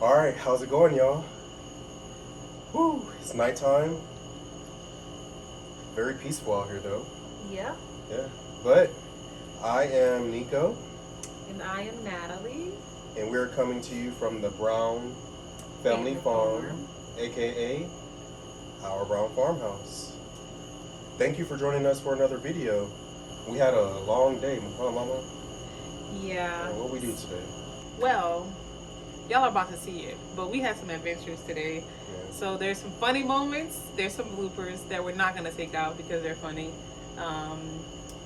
Alright, how's it going, y'all? Woo, it's nighttime. Very peaceful out here, though. Yeah. Yeah. But I am Nico, And I am Natalie. and we're coming to you from the Brown Family Farm, aka our Brown Farmhouse. Thank you for joining us for another video. We had a long day, huh, Mama? Yeah. What we do today? Well, y'all are about to see it, but we had some adventures today. Yeah. So there's some funny moments. There's some bloopers that we're not gonna take out because they're funny.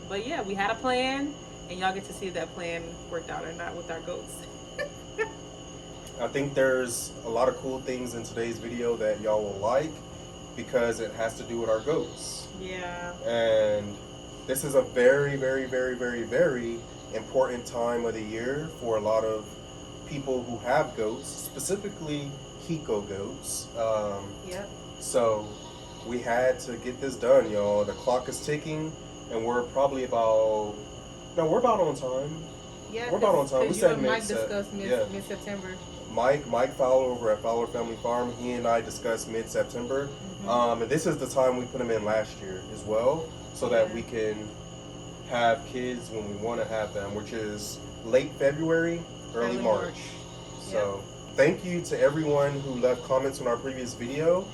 But yeah, we had a plan, and y'all get to see if that plan worked out or not with our goats. I think there's a lot of cool things in today's video that y'all will like because it has to do with our goats. Yeah. And this is a very, very, very, very, very important time of the year for a lot of people who have goats, specifically Hiko goats. Yep. So we had to get this done, y'all. The clock is ticking, and we're probably about we're about on time. Yeah. We're about on time. We You said and Mike mid-Sep- discussed yeah. mid-September. Mike Fowler over at Fowler Family Farm, he and I discussed mid-September. Mm-hmm. And this is the time we put them in last year as well, so that we can have kids when we want to have them, which is late February, early March. So thank you to everyone who left comments on our previous video.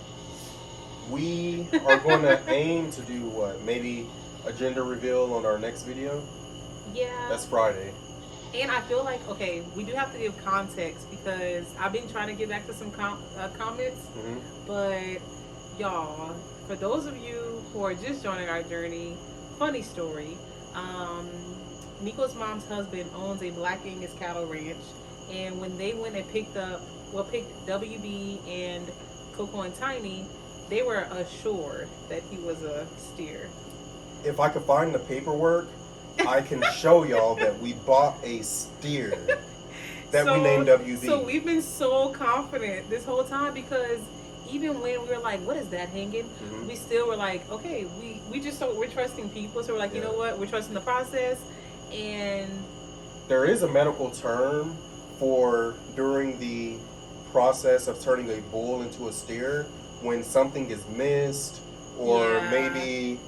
We are going to aim to do what? Maybe a gender reveal on our next video? Yeah. That's Friday. And I feel like, okay, we do have to give context because I've been trying to get back to some comments. Mm-hmm. But, y'all, for those of you who are just joining our journey, funny story. Nico's mom's husband owns a Black Angus cattle ranch. And when they went and picked WB and Coco and Tiny, they were assured that he was a steer. If I could find the paperwork, I can show y'all that we bought a steer that we named WB. So we've been so confident this whole time because even when we were like, what is that hanging? Mm-hmm. We still were like, okay, we're trusting people. So we're like, you know what? We're trusting the process. And there is a medical term for during the process of turning a bull into a steer when something is missed or maybe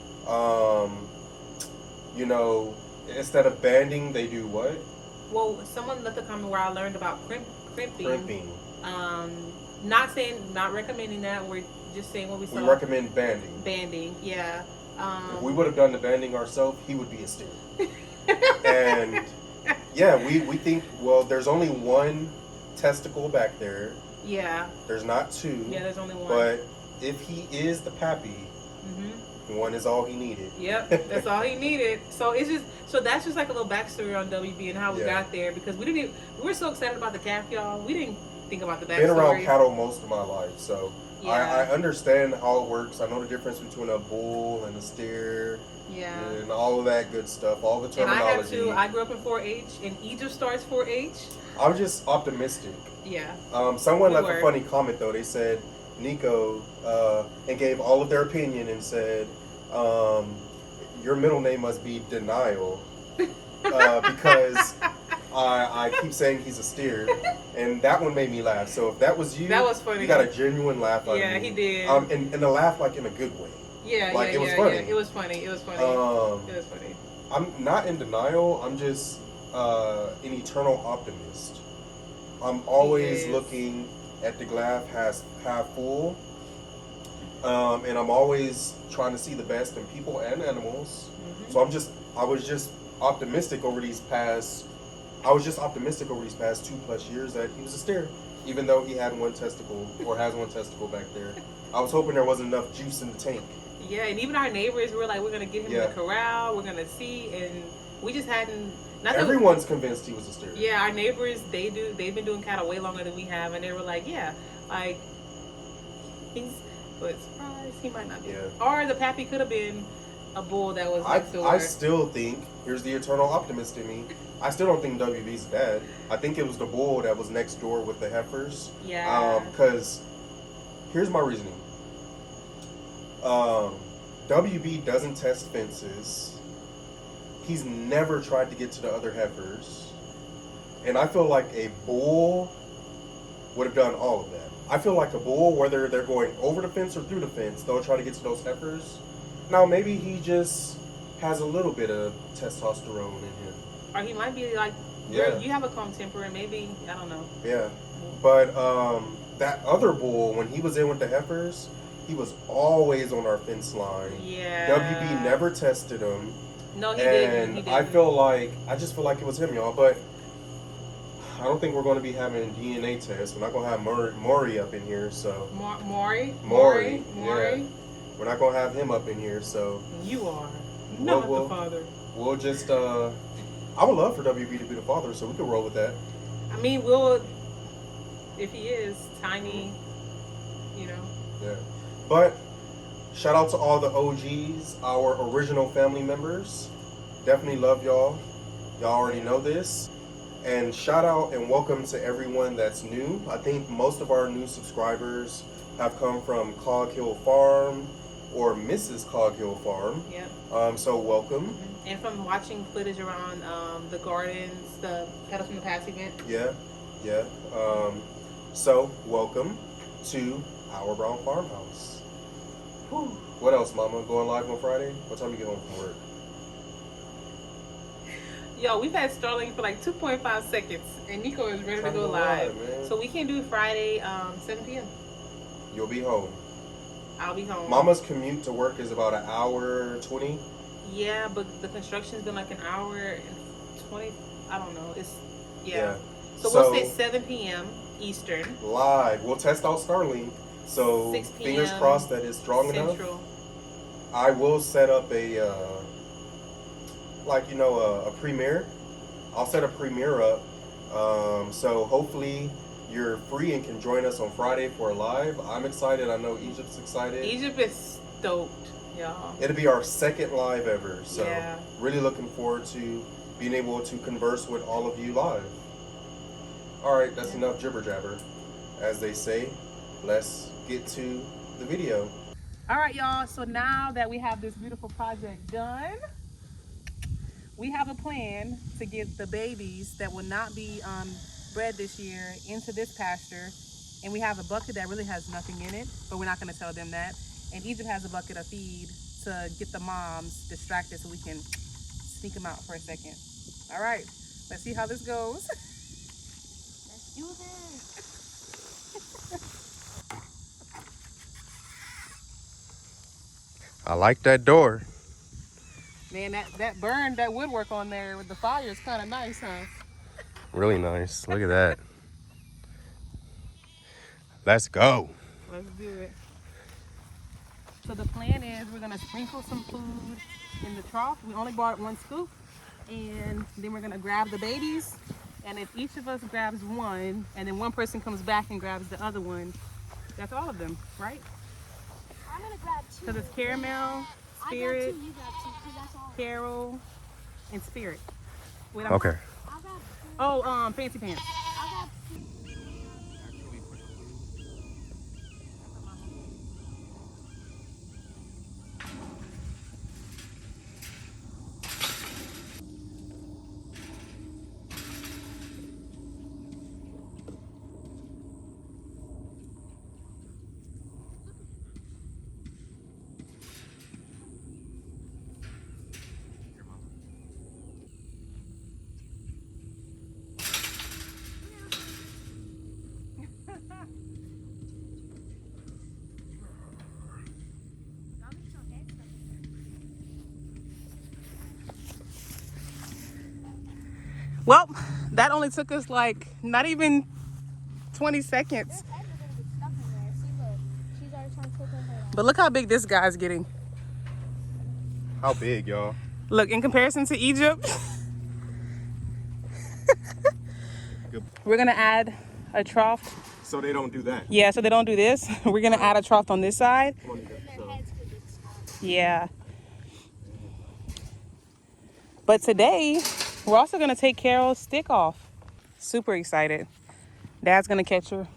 instead of banding, they do what? Well, someone left a comment where I learned about crimping. Not recommending that. We're just saying what we saw. We recommend banding. Banding, yeah. If we would have done the banding ourselves, he would be a steer. And yeah, we think, well, there's only one testicle back there. Yeah. There's not two. Yeah, there's only one. But if he is the pappy, one is all he needed. Yep, that's all he needed. So that's just like a little backstory on WB and how we got there because we were so excited about the calf, y'all. We didn't think about the backstory. Been around cattle most of my life, so yeah. I understand how it works. I know the difference between a bull and a steer. Yeah. And all of that good stuff, all the terminology. And I grew up in 4-H, and Egypt starts 4-H. I'm just optimistic. Yeah. Someone left a funny comment though. They said Nico and gave all of their opinion and said your middle name must be Denial because I keep saying he's a steer, and that one made me laugh. So if that was you, that was funny. You got a genuine laugh out of me. Yeah, he did. And a laugh like in a good way. Yeah, like, it was funny. Yeah. It was funny. It was funny. I'm not in denial. I'm just an eternal optimist. I'm always looking at the glass half full, and I'm always trying to see the best in people and animals. So I was just optimistic over these past 2+ years that he was a steer, even though he had one testicle or has one testicle back there. I was hoping there wasn't enough juice in the tank. Yeah, and even our neighbors were like, we're going to get him in the corral, we're going to see, and we just hadn't... Everyone's convinced he was a steer. Yeah, our neighbors, they've been doing cattle way longer than we have, and they were like, but surprise, he might not be. Yeah. Or the pappy could have been a bull that was next door. I still think, here's the eternal optimist in me, I still don't think WB's dad. I think it was the bull that was next door with the heifers. Yeah. Because here's my reasoning. WB doesn't test fences. He's never tried to get to the other heifers. And I feel like a bull would have done all of that. I feel like a bull, whether they're going over the fence or through the fence, they'll try to get to those heifers. Now, maybe he just has a little bit of testosterone in him. Or he might be like, Yeah. you have a calm temper, and maybe, I don't know. Yeah. But that other bull, when he was in with the heifers, he was always on our fence line. Yeah. WB never tested him. No, he didn't. And I just feel like it was him, y'all. But I don't think we're going to be having DNA tests. We're not going to have Maury up in here, so. Maury. Yeah. We're not going to have him up in here, so. You are not the father. We'll just, I would love for WB to be the father, so we could roll with that. I mean, if he is tiny, you know. Yeah. But shout out to all the OGs, our original family members. Definitely love y'all. Y'all already know this. And shout out and welcome to everyone that's new. I think most of our new subscribers have come from Cog Hill Farm or Mrs. Cog Hill Farm. Yeah. So welcome. And from watching footage around the gardens, the Petals from the Past event. Yeah. So welcome to our Brown Farmhouse. Whew. What else, Mama? Going live on Friday? What time you get home from work? Yo, we've had Starling for like 2.5 seconds, and Nico is ready to go live. So we can do Friday, 7 p.m. You'll be home. I'll be home. Mama's commute to work is about an hour 20. Yeah, but the construction's been like an hour and 20. I don't know. Yeah. So we'll say 7 p.m. Eastern. Live. We'll test out Starlink. So 6 p.m. fingers crossed that it's strong Central. enough. I will set up a premiere. I'll set a premiere up. So hopefully you're free and can join us on Friday for a live. I'm excited. I know Egypt's excited. Egypt is stoked, y'all. It'll be our second live ever. So yeah. Really looking forward to being able to converse with all of you live. All right, that's enough jibber jabber, as they say. Let's get to the video. All right, y'all. So now that we have this beautiful project done, we have a plan to get the babies that will not be bred this year into this pasture. And we have a bucket that really has nothing in it, but we're not going to tell them that. And Egypt has a bucket of feed to get the moms distracted so we can sneak them out for a second. All right, let's see how this goes. Let's do this. I like that door. Man, that woodwork on there with the fire is kind of nice, huh? Really nice. Look at that. Let's go. Let's do it. So the plan is we're gonna sprinkle some food in the trough. We only bought 1 scoop, and then we're gonna grab the babies. And if each of us grabs one, and then one person comes back and grabs the other one, that's all of them, right? I'm gonna grab 2. Because it's Caramel, Spirit, I grab 2, you grab 2, because that's all. Carol, and Spirit. Wait, Okay. I'll grab 2. Oh, Fancy Pants. I'll grab 2. Well, that only took us like not even 20 seconds. Their heads are gonna get stuck in there. See, look. She's already trying to poke her head out. But look how big this guy's getting. How big, y'all? Look, in comparison to Egypt, we're gonna add a trough. So they don't do that. Yeah, so they don't do this. We're gonna add a trough on this side. Their heads could get stuck. Yeah. But today, we're also gonna take Carol's stick off. Super excited. Dad's gonna catch her. Look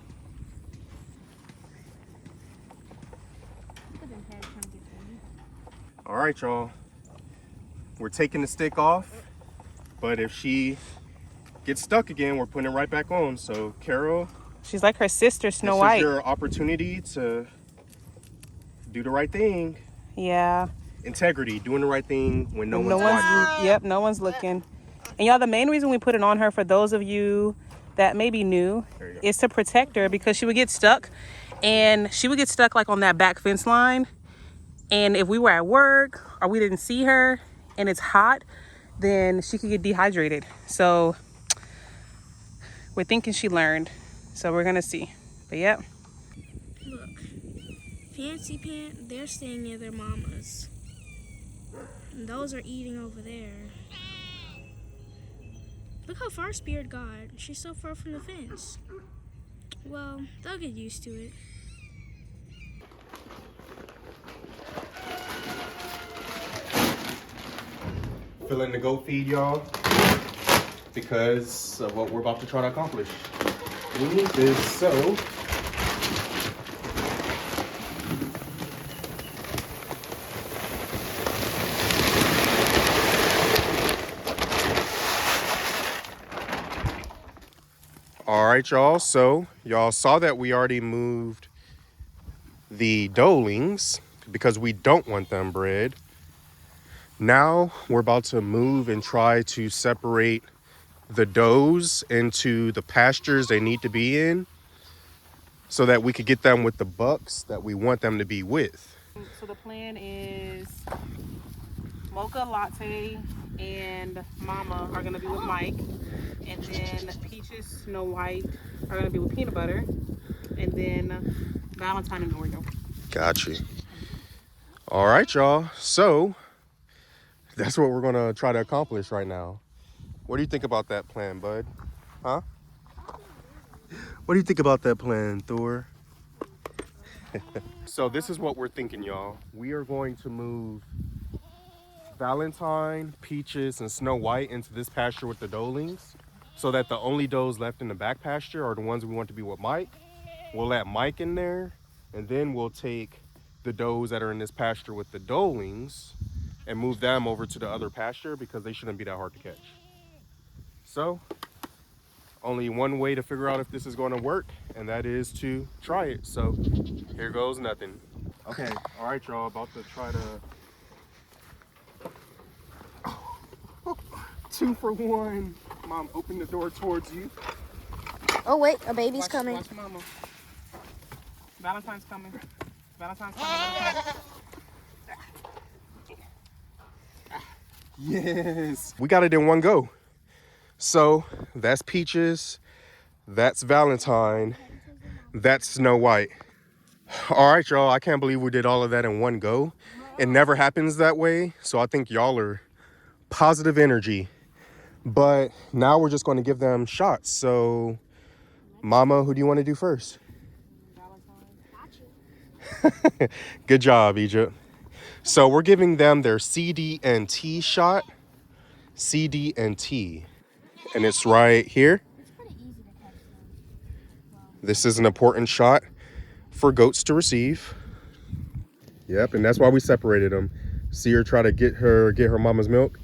at their head trying to get big. All right, y'all. We're taking the stick off, but if she gets stuck again, we're putting it right back on. So, Carol, She's like her sister, Snow This White. is your opportunity to do the right thing. Yeah. Integrity, doing the right thing when no one's one's watching. Yep, no one's looking. And y'all, the main reason we put it on her, for those of you that may be new, is to protect her, because she would get stuck. And she would get stuck like on that back fence line. And if we were at work or we didn't see her and it's hot, then she could get dehydrated. So we're thinking she learned. So we're gonna see. But yep. Look, Fancy Pant, they're staying near their mamas. And those are eating over there. Look how far Spirit got. She's so far from the fence. Well, they'll get used to it. Filling the goat feed, y'all, because of what we're about to try to accomplish. We need this, so all right, y'all. So y'all saw that we already moved the doelings because we don't want them bred. Now we're about to move and try to separate the does into the pastures they need to be in, so that we could get them with the bucks that we want them to be with. So the plan is Mocha, Latte, and Mama are gonna be with Mike, and then Peaches, Snow White are gonna be with Peanut Butter, and then Valentine and Oreo. Got you. All right, y'all. So that's what we're gonna try to accomplish right now. What do you think about that plan, bud? Huh? What do you think about that plan, Thor? So this is what we're thinking, y'all. We are going to move Valentine, Peaches, and Snow White into this pasture with the doelings, so that the only does left in the back pasture are the ones we want to be with Mike. We'll let Mike in there, and then we'll take the does that are in this pasture with the doelings and move them over to the other pasture, because they shouldn't be that hard to catch. So only one way to figure out if this is going to work, and that is to try it. So here goes nothing. Okay, all right, y'all, about to try to 2 for 1. Mom, open the door towards you. Oh, wait, a baby's coming. Watch Mama. Valentine's coming. Valentine's coming. Yes, we got it in one go. So that's Peaches, that's Valentine, that's Snow White. All right, y'all, I can't believe we did all of that in one go. It never happens that way, so I think y'all are positive energy. But now we're just going to give them shots. So Mama, who do you want to do first? Good job, Egypt. So we're giving them their CD and T shot. CD and T. And it's right here. This is an important shot for goats to receive. Yep, and that's why we separated them. See her try to get her mama's milk.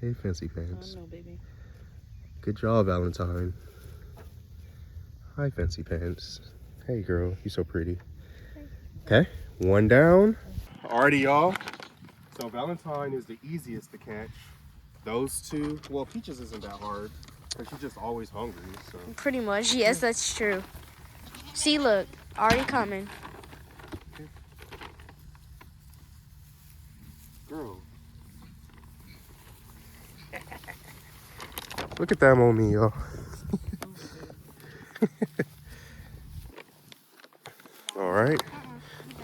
Hey, Fancy Pants. I know, baby. Good job, Valentine. Hi, Fancy Pants. Hey, girl, you so pretty. Okay, one down. Alrighty, y'all. So Valentine is the easiest to catch. Those two, well, Peaches isn't that hard, because she's just always hungry, so. Pretty much, yes, that's true. See, look, already coming. Girl. Look at them on me, y'all. All right.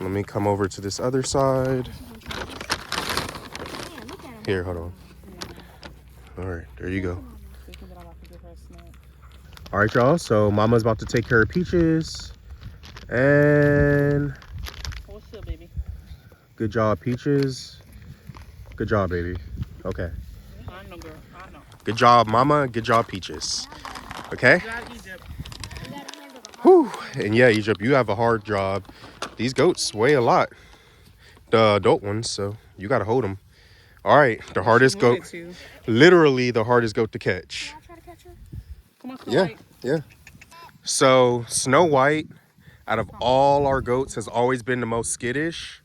Let me come over to this other side. Here, hold on. All right, there you go. All right, y'all. So Mama's about to take care of Peaches. And Hold still, baby. good job, Peaches. Good job, baby. Okay. I know, girl. I know. Good job, Mama. Good job, Peaches. Okay? Good job, Egypt. Whew. And yeah, Egypt, you have a hard job. These goats weigh a lot. The adult ones, so you got to hold them. All right, the hardest She wanted goat, to. literally the hardest goat to catch. Can I try to catch her? Come on, Snow Yeah, White. yeah. So Snow White, out of all our goats, has always been the most skittish,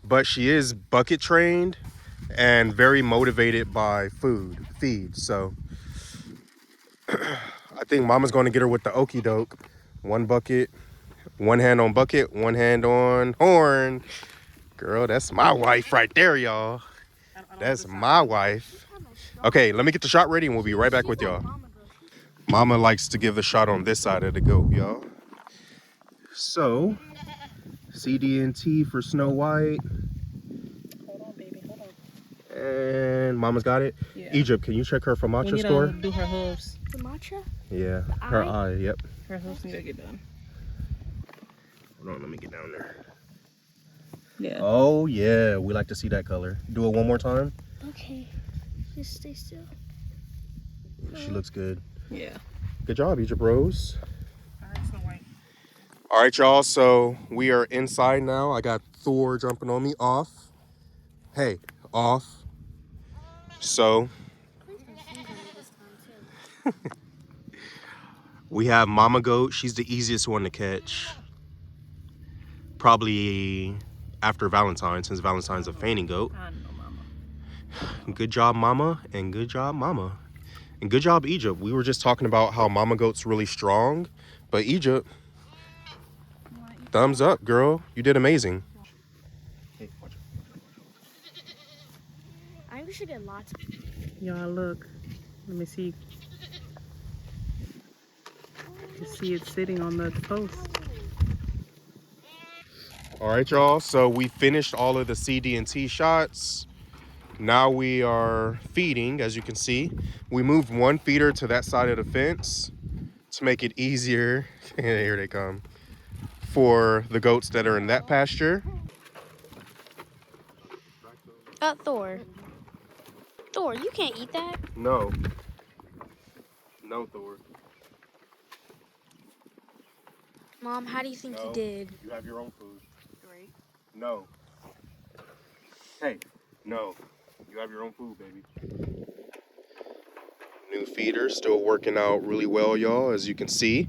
but she is bucket trained and very motivated by feed. So I think Mama's going to get her with the okey doke. One bucket, one hand on bucket, one hand on horn. Girl, that's my wife right there, y'all. That's my wife. Okay, let me get the shot ready and we'll be right back with y'all. Mama likes to give the shot on this side of the goat, y'all. So, CD&T for Snow White. Hold on, baby. Hold on. And Mama's got it. Yeah. Egypt, can you check her for We matcha need score? to do her hooves. The matcha? Yeah, her eye, yep. Her hooves need to get done. Hold on, let me get down there. Yeah. Oh, yeah, we like to see that color. Do it one more time. Okay. Just stay still. She looks good. Yeah. Good job, Egypt Rose. All right, Snow White. All right, y'all, so we are inside now. I got Thor jumping on me. Off. Hey, off. So, we have Mama Goat. She's the easiest one to catch. Probably after Valentine's, since Valentine's a fainting goat. I know, Mama. Good job, Mama, and good job, Mama. And good job, Egypt. We were just talking about how Mama Goat's really strong, but Egypt, thumbs up, girl. You did amazing. Hey, watch it. I think we should get lots. Y'all, look. Let me see. You see it sitting on the post. All right, y'all. So we finished all of the CD&T shots. Now we are feeding, as you can see. We moved one feeder to that side of the fence to make it easier. Here they come. For the goats that are in that pasture. Thor. Thor, you can't eat that. No. No, Thor. Mom, how do you think No. you did? You have your own food. Great. No. Hey, no. You have your own food, baby. New feeder, still working out really well, y'all, as you can see.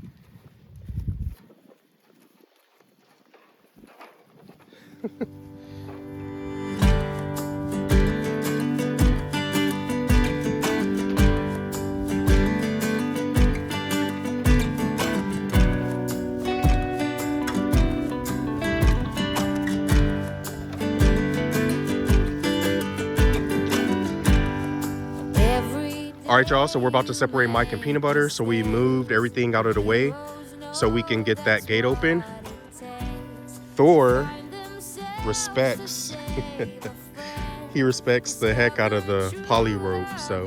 All right, y'all, so we're about to separate Mike and Peanut Butter. So we moved everything out of the way so we can get that gate open. Thor respects, he respects the heck out of the poly rope. So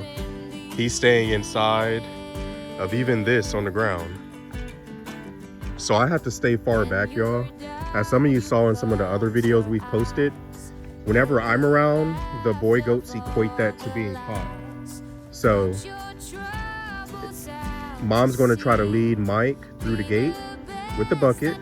he's staying inside of even this on the ground. So I have to stay far back, y'all. As some of you saw in some of the other videos we've posted, whenever I'm around, the boy goats equate that to being caught. So Mom's going to try to lead Mike through the gate with the bucket.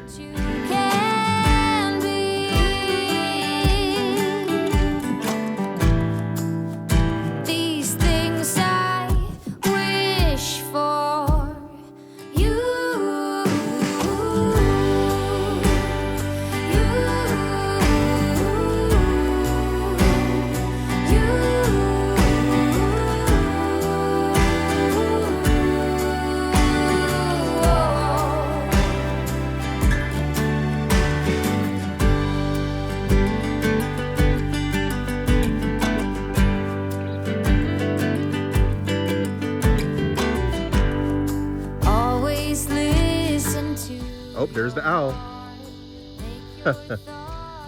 Oh, there's the owl.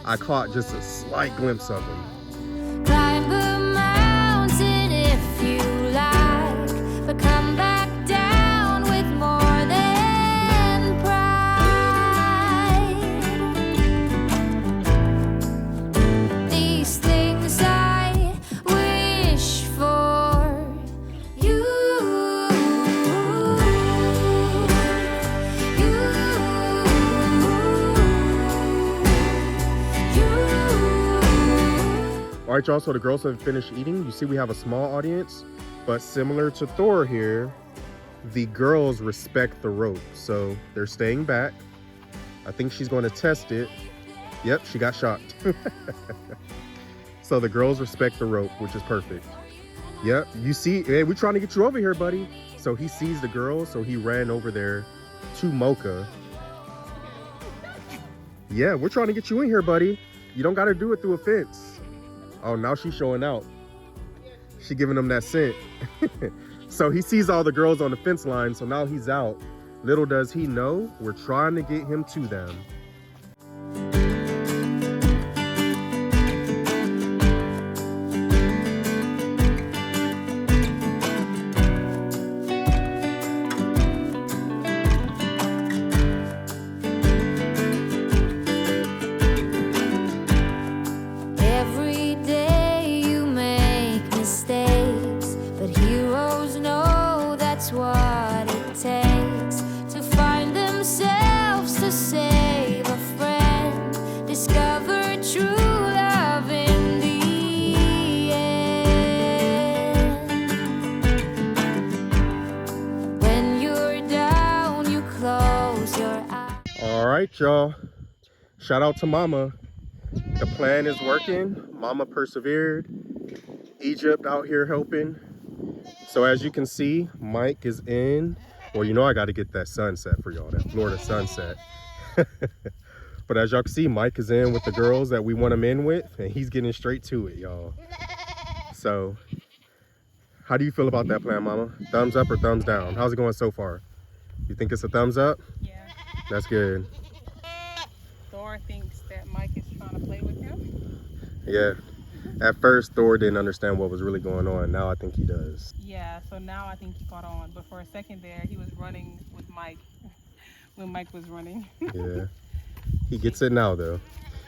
I caught just a slight glimpse of him. Climb the mountain if you like, but come back down with more than pride. These things I wish for you. right, y'all, so the girls have finished eating. You see we have a small audience, but similar to Thor here, the girls respect the rope, so they're staying back. I think she's going to test it. Yep, she got shocked. So the girls respect the rope, which is perfect. Yep, you see, hey, we're trying to get you over here, buddy. So he sees the girls, so he ran over there to Mocha. Yeah, we're trying to get you in here, buddy. You don't got to do it through a fence. Oh, now she's showing out. She giving him that scent. So he sees all the girls on the fence line, so now he's out. Little does he know, we're trying to get him to them. Every day you make mistakes, but heroes know that's what it takes to find themselves, to save a friend, discover true love in the end. When you're down, you close your eyes. All right, y'all. Shout out to Mama. The plan is working. Mama persevered. Egypt out here helping. So as you can see, Mike is in. Well, you know I got to get that sunset for y'all, that Florida sunset. But as y'all can see, Mike is in with the girls that we want him in with, and he's getting straight to it, y'all. So, how do you feel about that plan, Mama? Thumbs up or thumbs down? How's it going so far? You think it's a thumbs up? Yeah. That's good. Thor thinks that Mike is trying to play with him. Yeah. At first, Thor didn't understand what was really going on. Now I think he does. Yeah, so now I think he caught on. But for a second there, he was running with Mike when Mike was running. Yeah. He gets it now, though.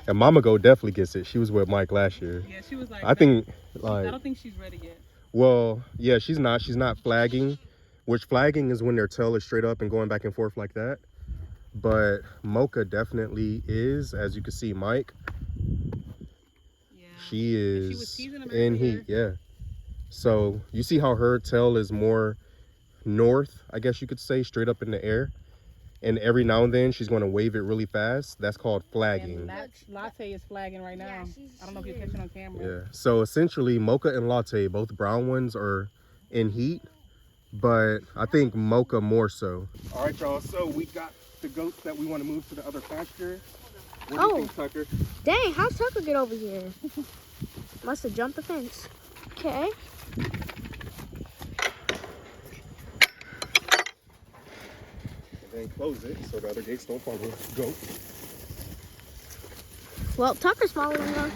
And Mama Go definitely gets it. She was with Mike last year. Yeah, she was like, I think, I like, don't think she's ready yet. well, yeah, she's not. She's not flagging, which flagging is when their tail is straight up and going back and forth like that. But Mocha definitely is, as you can see, Mike. Yeah. She And she is was teasing him in earlier. heat, yeah. So you see how her tail is more north, I guess you could say, straight up in the air. And every now and then she's going to wave it really fast. That's called flagging. And Latte is flagging right now. Yeah, I don't know if you're catching on camera. Yeah. So essentially, Mocha and Latte, both brown ones, are in heat. But I think Mocha more so. All right, y'all. So we got the goats that we want to move to the other pasture. What do you think, Tucker? Dang, how'd Tucker get over here? Must have jumped the fence. Okay. And then close it so the other gates don't follow the goat. Well, Tucker's following us.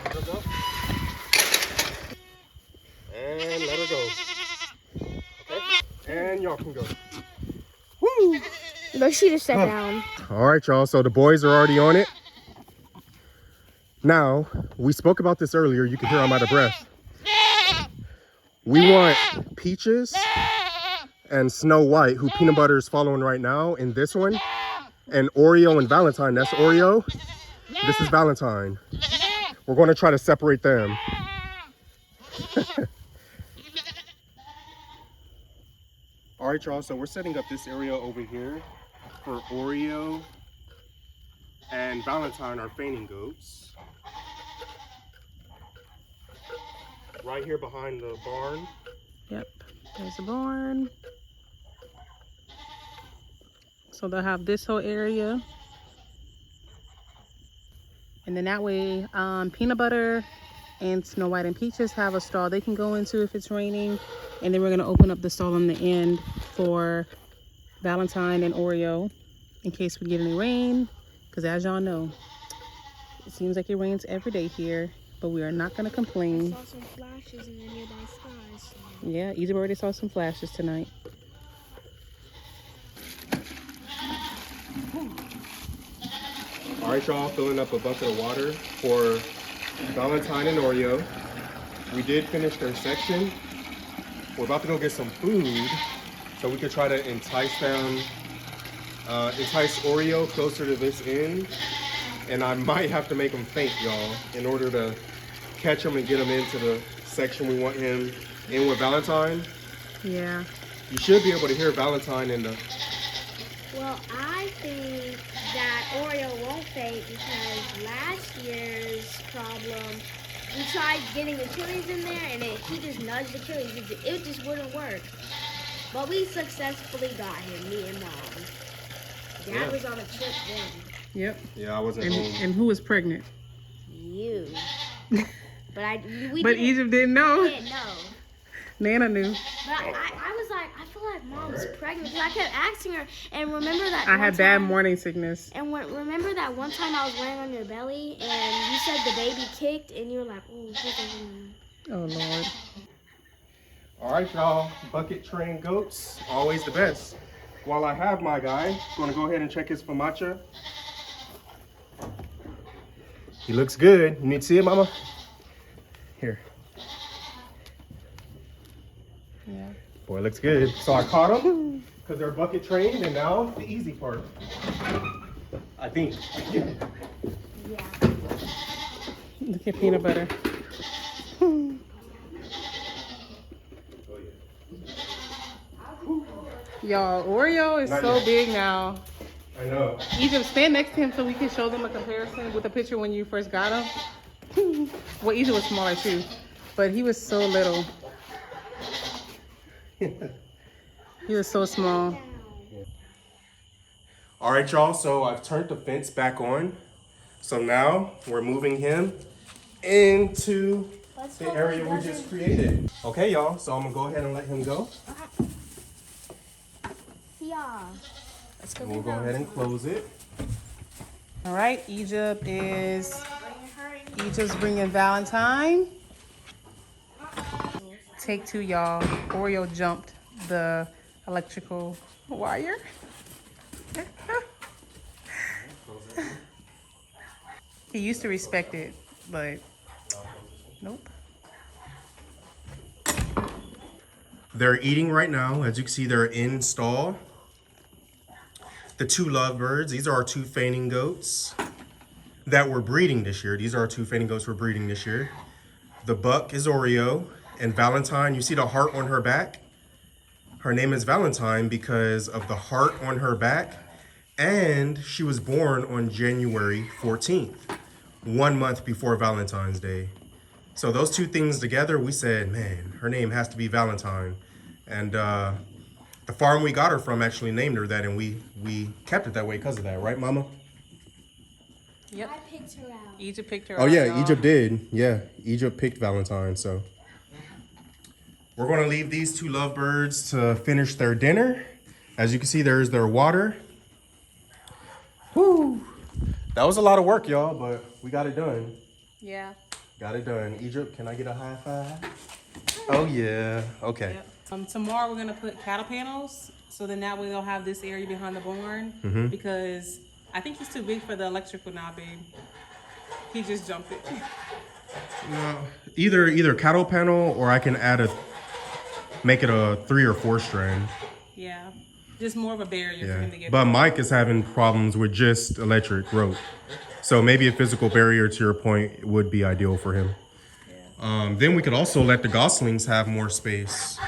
Let her go. And let her go. Okay. And y'all can go. Woo! No, she just sat down. All right, y'all. So the boys are already on it. Now, we spoke about this earlier. You can hear I'm out of breath. We want Peaches and Snow White, who Peanut Butter is following right now, in this one. And Oreo and Valentine. That's Oreo. This is Valentine. We're going to try to separate them. All right, y'all. So we're setting up this area over here for Oreo and Valentine, our fainting goats. Right here behind the barn. Yep, there's a barn. So they'll have this whole area. And then that way, Peanut Butter and Snow White and Peaches have a stall they can go into if it's raining. And then we're gonna open up the stall on the end for Valentine and Oreo in case we get any rain. Because as y'all know, it seems like it rains every day here, but we are not gonna complain. I saw some flashes in the nearby skies. Yeah, Easy already saw some flashes tonight. All right, y'all, filling up a bucket of water for Valentine and Oreo. We did finish their section. We're about to go get some food so we could try to entice them, entice Oreo closer to this end. And I might have to make them faint, y'all, in order to catch him and get him into the section we want him in with Valentine. Yeah. You should be able to hear Valentine in the... Well, I think that Oreo won't fade because last year's problem, we tried getting the chilies in there and he just nudged the chilies. It just wouldn't work. But we successfully got him, me and Mom. Dad was on a trip then. Yep. Yeah, I wasn't home. And who was pregnant? You. But But Egypt didn't know. We didn't know. Nana knew. But I was like, I feel like Mom's pregnant because I kept asking her. And remember that I one had bad time- morning sickness. And remember that one time I was laying on your belly and you said the baby kicked and you were like, oh, Oh, Lord. All right, y'all. Bucket train goats, always the best. While I have my guy, I'm gonna go ahead and check his famacha. He looks good. You need to see it, Mama? Here. Yeah. Boy, it looks good. So I caught them because they're bucket trained, and now the easy part. I think. yeah. Look at peanut butter. Y'all, Oreo is Not so yet. big now. I know. Egypt, stand next to him so we can show them a comparison with the picture when you first got him. Well, Egypt was smaller too, but he was so little. He was so small. All right, y'all. So I've turned the fence back on. So now we're moving him into the area we just created. Okay, y'all. So I'm gonna go ahead and let him go. Yeah. And we'll go ahead and close it. All right, Egypt's bringing Valentine. Take two, y'all. Oreo jumped the electrical wire. He used to respect it, but nope. They're eating right now. As you can see, they're in stall. The two lovebirds, these are our two fainting goats that we're breeding this year. These are our two fainting goats we're breeding this year. The buck is Oreo, and Valentine, you see the heart on her back? Her name is Valentine because of the heart on her back, and she was born on January 14th, 1 month before Valentine's Day. So those two things together, we said, man, her name has to be Valentine. And the farm we got her from actually named her that, and we kept it that way because of that, right, Mama? Yep. I picked her out. Egypt picked her Oh out, yeah, y'all. Egypt did. Yeah, Egypt picked Valentine, so. We're gonna leave these two lovebirds to finish their dinner. As you can see, there's their water. Whew. That was a lot of work, y'all, but we got it done. Yeah. Got it done. Egypt, can I get a high five? Oh yeah, okay. Yep. Tomorrow we're gonna put cattle panels, so then that way they'll have this area behind the barn because I think he's too big for the electrical now, babe. He just jumped it. No, either cattle panel or I can make it a 3 or 4 strand. Yeah. Just more of a barrier for him to get But through. Mike is having problems with just electric rope. So maybe a physical barrier, to your point, would be ideal for him. Yeah. Then we could also let the goslings have more space.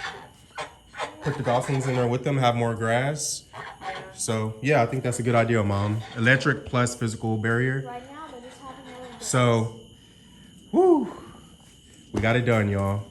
Put the goslings in there with them, have more grass. So yeah, I think that's a good idea, Mom. Electric plus physical barrier. Right now, they're just having a little So, whoo, we got it done, y'all.